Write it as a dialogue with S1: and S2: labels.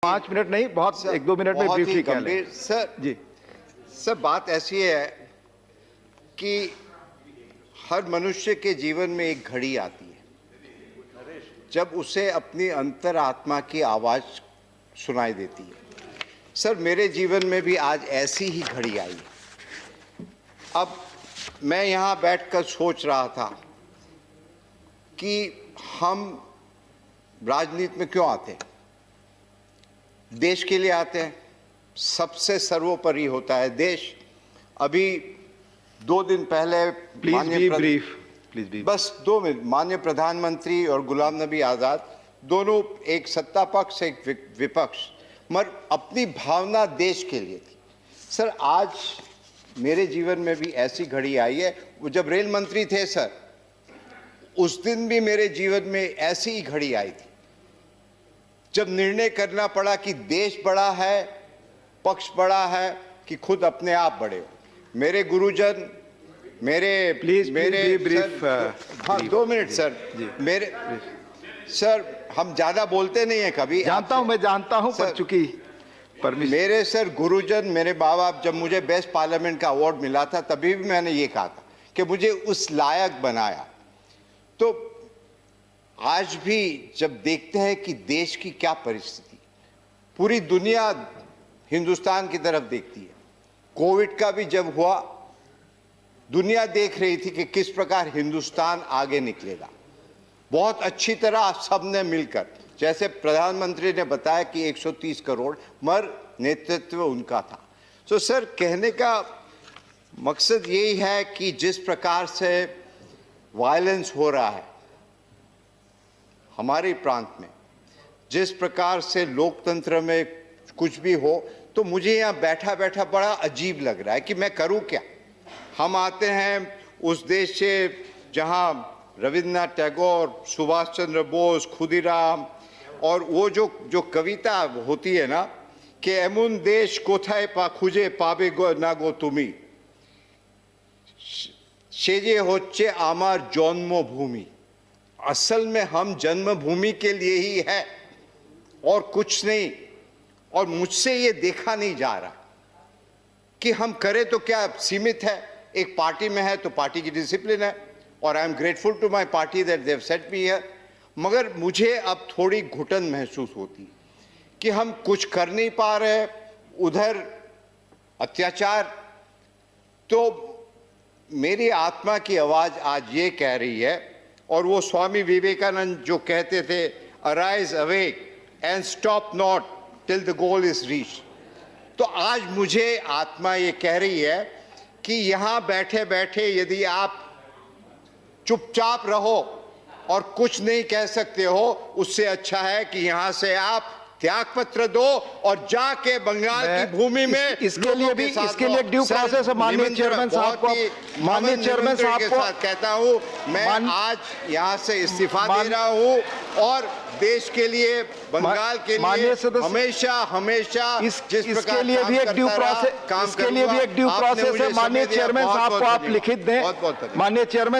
S1: 5 minute नहीं, बहुत एक दो मिनट में ब्रीफली कह लें।
S2: सर
S1: जी
S2: सर, बात ऐसी है कि हर मनुष्य के जीवन में एक घड़ी आती है जब उसे अपनी अंतरात्मा की आवाज सुनाई देती है। सर, मेरे जीवन में भी आज ऐसी ही घड़ी आई है। अब मैं यहाँ बैठकर सोच रहा था कि हम राजनीति में क्यों आते हैं। देश के लिए आते हैं, सबसे सर्वोपरि होता है देश। अभी 2 दिन पहले
S1: प्लीज
S2: बस 2 मिनट, माननीय प्रधानमंत्री और गुलाम नबी आज़ाद दोनों, एक सत्ता पक्ष एक विपक्ष, मगर अपनी भावना देश के लिए थी। सर, आज मेरे जीवन में भी ऐसी घड़ी आई है। वो जब रेल मंत्री थे सर, उस दिन भी मेरे जीवन में ऐसी ही घड़ी आई थी जब निर्णय करना पड़ा कि देश बड़ा है, पक्ष बड़ा है कि खुद अपने आप बड़े हो। मेरे गुरुजन, मेरे
S1: ब्रीफ।
S2: हाँ, 2 मिनट सर। मेरे सर, हम ज्यादा बोलते नहीं है कभी,
S1: मैं जानता हूं, पर चूंकि
S2: मेरे सर गुरुजन, मेरे माँ बाप, जब मुझे बेस्ट पार्लियामेंट का अवार्ड मिला था तभी भी मैंने ये कहा था कि मुझे उस लायक बनाया। तो आज भी जब देखते हैं कि देश की क्या परिस्थिति, पूरी दुनिया हिंदुस्तान की तरफ देखती है। कोविड का भी जब हुआ, दुनिया देख रही थी कि किस प्रकार हिंदुस्तान आगे निकलेगा। बहुत अच्छी तरह सबने मिलकर, जैसे प्रधानमंत्री ने बताया कि 130 करोड़, मगर नेतृत्व उनका था। तो सर, कहने का मकसद यही है कि जिस प्रकार से वायलेंस हो रहा है हमारे प्रांत में, जिस प्रकार से लोकतंत्र में कुछ भी हो, तो मुझे यहाँ बैठा बैठा बड़ा अजीब लग रहा है कि मैं करूँ क्या। हम आते हैं उस देश से जहाँ रविन्द्रनाथ टैगोर, सुभाष चंद्र बोस, खुदीराम, और वो जो कविता होती है ना कि एमुन देश कोथाय पा खुजे पाबे गो ना गो तुमी, सेजे होच्छे आमार जन्मभूमि। असल में हम जन्मभूमि के लिए ही है और कुछ नहीं। और मुझसे ये देखा नहीं जा रहा कि हम करें तो क्या सीमित है। एक पार्टी में है तो पार्टी की डिसिप्लिन है, और I am grateful to my party that they have set me here. मगर मुझे अब थोड़ी घुटन महसूस होती कि हम कुछ कर नहीं पा रहे, उधर अत्याचार। तो मेरी आत्मा की आवाज आज ये कह रही है, और वो स्वामी विवेकानंद जो कहते थे, arise awake and stop not till the goal is reach. तो आज मुझे आत्मा ये कह रही है कि यहाँ बैठे बैठे यदि आप चुपचाप रहो और कुछ नहीं कह सकते हो, उससे अच्छा है कि यहाँ से आप त्याग पत्र दो और जाके बंगाल की भूमि में
S1: इसके लिए ड्यू प्रोसेस है। माननीय चेयरमैन साहब को
S2: कहता हूँ, मैं आज यहाँ से इस्तीफा दे रहा हूँ और देश के लिए, बंगाल के लिए हमेशा
S1: इसके लिए भी एक ड्यू प्रोसेस है। माननीय चेयरमैन साहब को आप लिखित दें। माननीय चेयरमैन